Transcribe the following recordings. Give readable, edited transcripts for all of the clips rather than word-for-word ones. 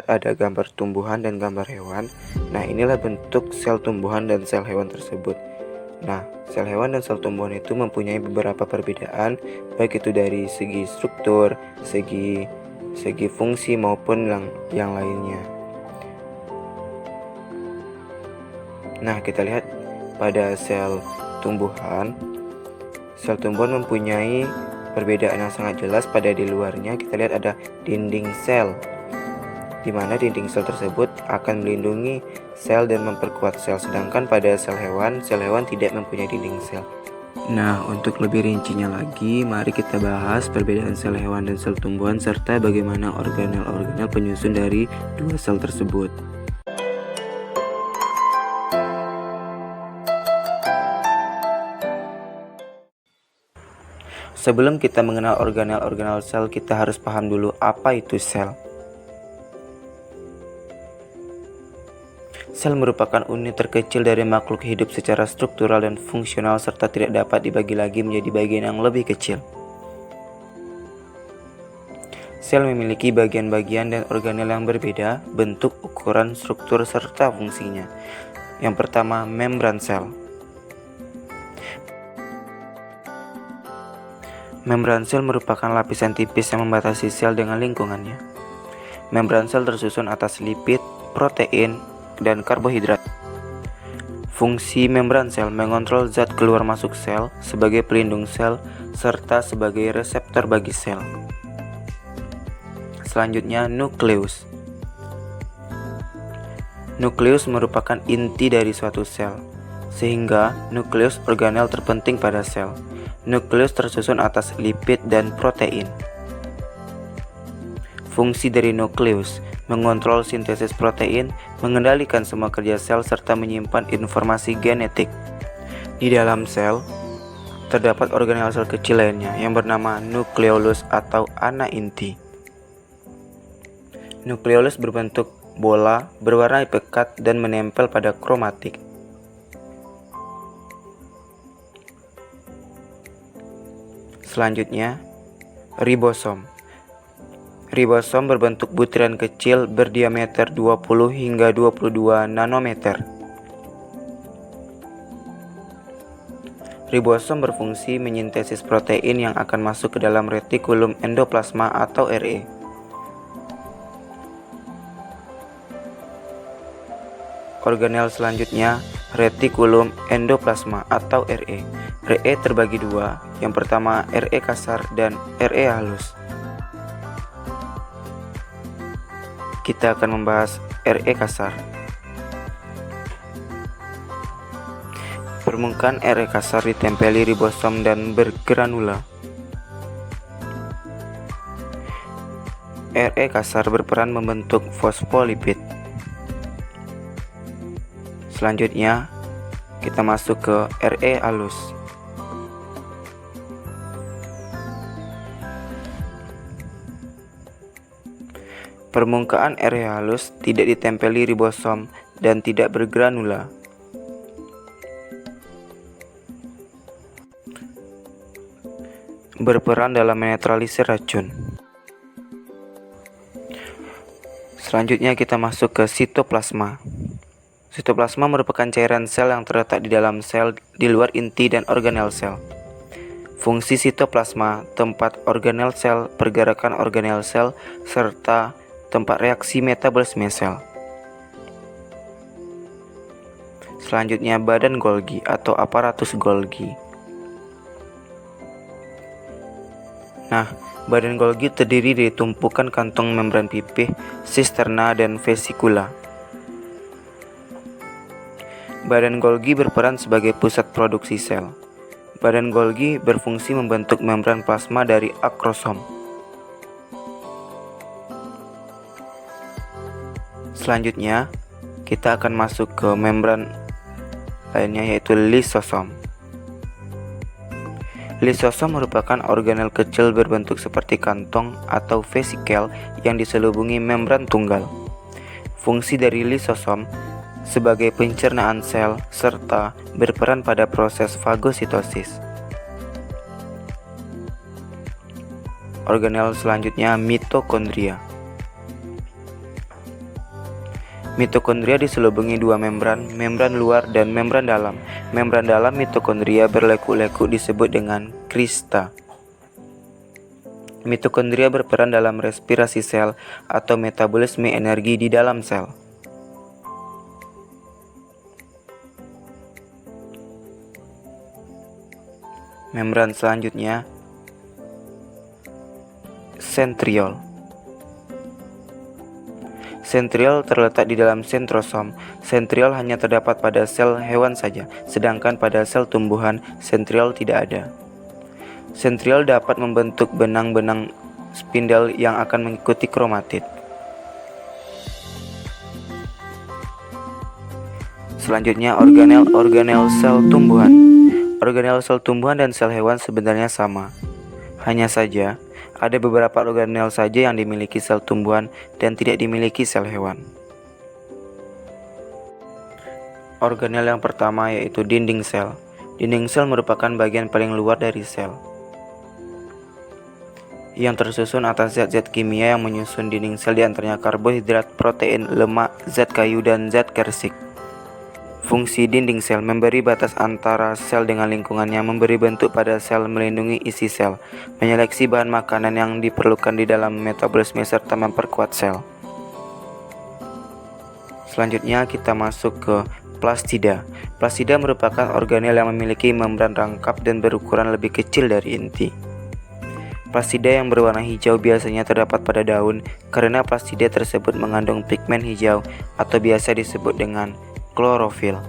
terlihat ada gambar tumbuhan dan gambar hewan. Nah, inilah bentuk sel tumbuhan dan sel hewan tersebut. Nah, sel hewan dan sel tumbuhan itu mempunyai beberapa perbedaan, baik itu dari segi struktur, segi fungsi maupun yang lainnya. Nah, kita lihat pada sel tumbuhan mempunyai perbedaan yang sangat jelas. Pada di luarnya kita lihat ada dinding sel, di mana dinding sel tersebut akan melindungi sel dan memperkuat sel, sedangkan pada sel hewan tidak mempunyai dinding sel. Nah, untuk lebih rincinya lagi, mari kita bahas perbedaan sel hewan dan sel tumbuhan serta bagaimana organel-organel penyusun dari dua sel tersebut. Sebelum kita mengenal organel-organel sel, kita harus paham dulu apa itu sel. Sel merupakan unit terkecil dari makhluk hidup secara struktural dan fungsional serta tidak dapat dibagi lagi menjadi bagian yang lebih kecil. Sel memiliki bagian-bagian dan organel yang berbeda, bentuk, ukuran, struktur, serta fungsinya. Yang pertama, membran sel. Membran sel merupakan lapisan tipis yang membatasi sel dengan lingkungannya. Membran sel tersusun atas lipid, protein, dan karbohidrat. Fungsi membran sel mengontrol zat keluar masuk sel sebagai pelindung sel serta sebagai reseptor bagi sel. Selanjutnya, nukleus. Nukleus merupakan inti dari suatu sel, sehingga nukleus organel terpenting pada sel. Nukleus tersusun atas lipid dan protein. Fungsi dari nukleus mengontrol sintesis protein, mengendalikan semua kerja sel, serta menyimpan informasi genetik. Di dalam sel, terdapat organel sel kecil lainnya yang bernama nukleolus atau anak inti. Nukleolus berbentuk bola, berwarna pekat, dan menempel pada kromatik. Selanjutnya, ribosom. Ribosom berbentuk butiran kecil berdiameter 20 hingga 22 nanometer. Ribosom berfungsi menyintesis protein yang akan masuk ke dalam retikulum endoplasma atau RE. Organel selanjutnya, retikulum endoplasma atau RE. RE terbagi dua, yang pertama RE kasar dan RE halus. Kita akan membahas RE kasar. Permukaan RE kasar ditempeli ribosom dan bergranula. RE kasar berperan membentuk fosfolipid. Selanjutnya, kita masuk ke RE halus. Permukaan RE halus tidak ditempeli ribosom dan tidak bergranula. Berperan dalam menetralisir racun. Selanjutnya kita masuk ke sitoplasma. Sitoplasma merupakan cairan sel yang terletak di dalam sel di luar inti dan organel sel. Fungsi sitoplasma, tempat organel sel, pergerakan organel sel, serta tempat reaksi metabolisme sel. Selanjutnya, badan Golgi atau aparatus Golgi. Nah, badan Golgi terdiri dari tumpukan kantong membran pipih, sisterna, dan vesikula. Badan Golgi berperan sebagai pusat produksi sel. Badan Golgi berfungsi membentuk membran plasma dari akrosom. Selanjutnya, kita akan masuk ke membran lainnya yaitu lisosom. Lisosom merupakan organel kecil berbentuk seperti kantong atau vesikel yang diselubungi membran tunggal. Fungsi dari lisosom sebagai pencernaan sel serta berperan pada proses fagositosis. Organel selanjutnya mitokondria. Mitokondria diselubungi dua membran, membran luar dan membran dalam. Membran dalam mitokondria berleku-leku disebut dengan krista. Mitokondria berperan dalam respirasi sel atau metabolisme energi di dalam sel. Membran selanjutnya, sentriol. Sentriol terletak di dalam sentrosom. Sentriol hanya terdapat pada sel hewan saja, sedangkan pada sel tumbuhan, sentriol tidak ada. Sentriol dapat membentuk benang-benang spindel yang akan mengikuti kromatid. Selanjutnya, organel sel tumbuhan. Organel sel tumbuhan dan sel hewan sebenarnya sama. Hanya saja, ada beberapa organel saja yang dimiliki sel tumbuhan dan tidak dimiliki sel hewan. Organel yang pertama yaitu dinding sel. Dinding sel merupakan bagian paling luar dari sel, yang tersusun atas zat-zat kimia yang menyusun dinding sel, diantaranya karbohidrat, protein, lemak, zat kayu, dan zat kersik. Fungsi dinding sel memberi batas antara sel dengan lingkungannya, memberi bentuk pada sel, melindungi isi sel, menyeleksi bahan makanan yang diperlukan di dalam metabolisme, serta memperkuat sel. Selanjutnya kita masuk ke plastida. Plastida merupakan organel yang memiliki membran rangkap dan berukuran lebih kecil dari inti. Plastida yang berwarna hijau biasanya terdapat pada daun karena plastida tersebut mengandung pigmen hijau atau biasa disebut dengan klorofil.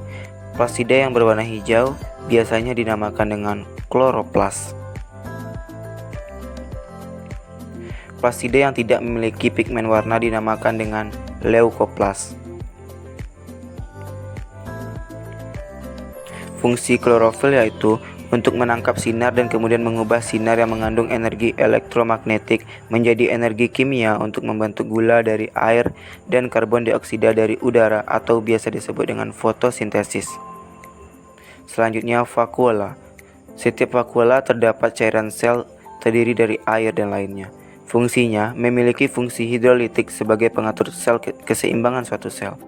Plastida yang berwarna hijau biasanya dinamakan dengan kloroplas. Plastida yang tidak memiliki pigmen warna dinamakan dengan leukoplas. Fungsi klorofil yaitu untuk menangkap sinar dan kemudian mengubah sinar yang mengandung energi elektromagnetik menjadi energi kimia untuk membentuk gula dari air dan karbon dioksida dari udara atau biasa disebut dengan fotosintesis. Selanjutnya, vakuola. Setiap vakuola terdapat cairan sel terdiri dari air dan lainnya. Fungsinya memiliki fungsi hidrolitik sebagai pengatur sel keseimbangan suatu sel.